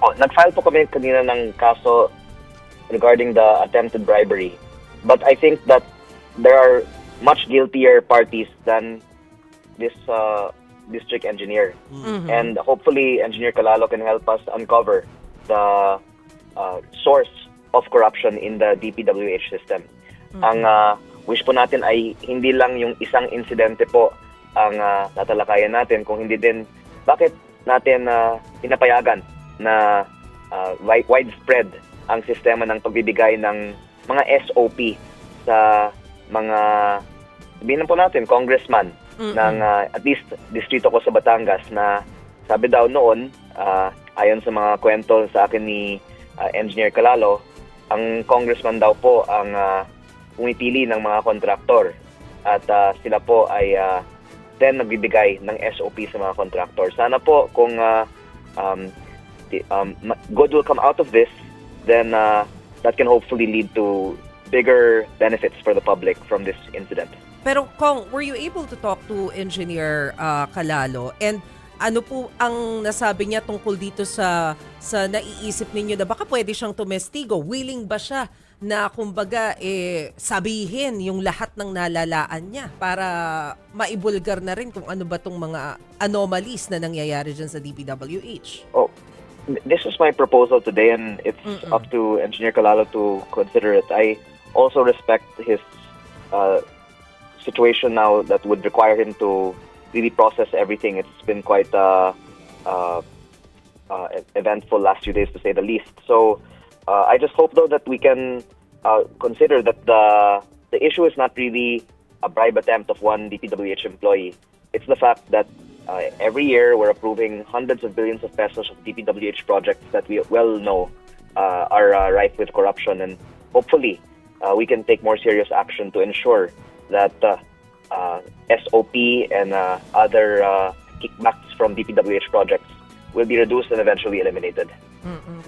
po. Nag-file po kami kanina ng kaso regarding the attempted bribery. But I think that there are much guiltier parties than this district engineer. And hopefully, Engineer Calalo can help us uncover the source of corruption in the DPWH system. Ang wish po natin ay hindi lang yung isang insidente po ang tatalakayan natin, kung hindi din bakit natin pinapayagan na widespread ang sistema ng pagbibigay ng mga SOP sa mga, sabihin na po natin, congressman ng at least distrito ko sa Batangas, na sabi daw noon, ayon sa mga kwento sa akin ni Engineer Calalo, ang congressman daw po ang pumipili ng mga kontraktor at sila po ay then nagbibigay ng SOP sa mga kontraktor. Sana po kung good will come out of this, then that can hopefully lead to bigger benefits for the public from this incident. Pero Kong, were you able to talk to Engineer Calalo? And ano po ang nasabi niya tungkol dito sa naiisip ninyo na baka pwede siyang tumestigo? Willing ba siya na kumbaga sabihin yung lahat ng nalalaan niya para maibulgar na rin kung ano ba tong mga anomalies na nangyayari dyan sa DPWH? Oh, this is my proposal today, and it's up to Engineer Calalo to consider it. I also respect his situation now that would require him to really process everything. It's been quite eventful last few days, to say the least. So I just hope, though, that we can consider that the issue is not really a bribe attempt of one DPWH employee. It's the fact that every year we're approving hundreds of billions of pesos of DPWH projects that we well know are rife with corruption, and hopefully we can take more serious action to ensure that SOP and other kickbacks from DPWH projects will be reduced and eventually eliminated.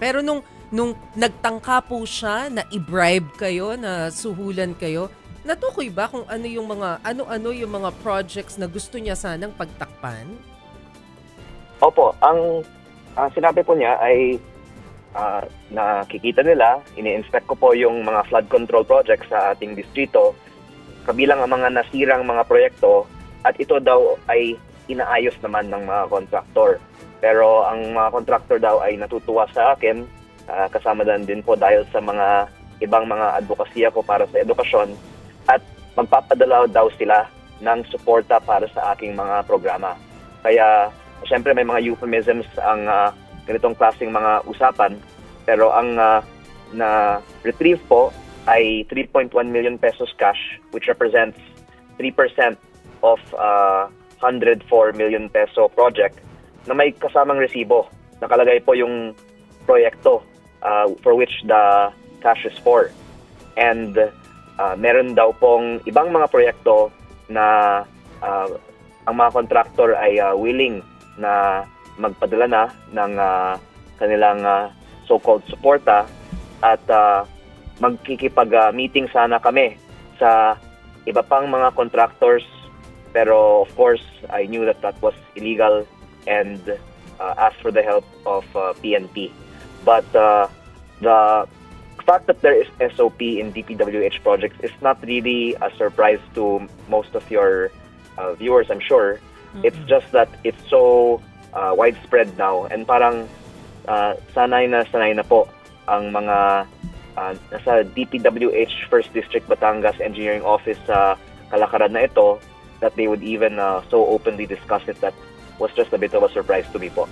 Pero nung nagtangka po siya na i-bribe kayo, na suhulan kayo, natukoy ba kung ano yung mga projects na gusto niya sanang pagtakpan? Opo, ang sinabi po niya ay nakikita nila, ini-inspect ko po yung mga flood control projects sa ating distrito, kabilang ang mga nasirang mga proyekto, at ito daw ay inaayos naman ng mga kontraktor. Pero ang mga kontraktor daw ay natutuwa sa akin, kasama din po dahil sa mga ibang mga advokasya ko para sa edukasyon, at magpapadala daw sila ng suporta para sa aking mga programa. Kaya siyempre may mga euphemisms ang ganitong klaseng mga usapan, pero ang na-retrieve po ay 3.1 million pesos cash, which represents 3% of 104 million peso project, na may kasamang resibo. Nakalagay po yung proyekto for which the cash is for. And meron daw pong ibang mga proyekto na ang mga contractor ay willing na magpadala na ng kanilang so-called suporta, at magkikipag-meeting sana kami sa iba pang mga contractors, pero of course I knew that was illegal and asked for the help of PNP. But the fact that there is SOP in DPWH projects is not really a surprise to most of your viewers, I'm sure. It's just that it's so widespread now, and parang sanay na po ang mga nasa DPWH 1st District Batangas Engineering Office sa kalakaran na ito, that they would even so openly discuss it. That was just a bit of a surprise to me po.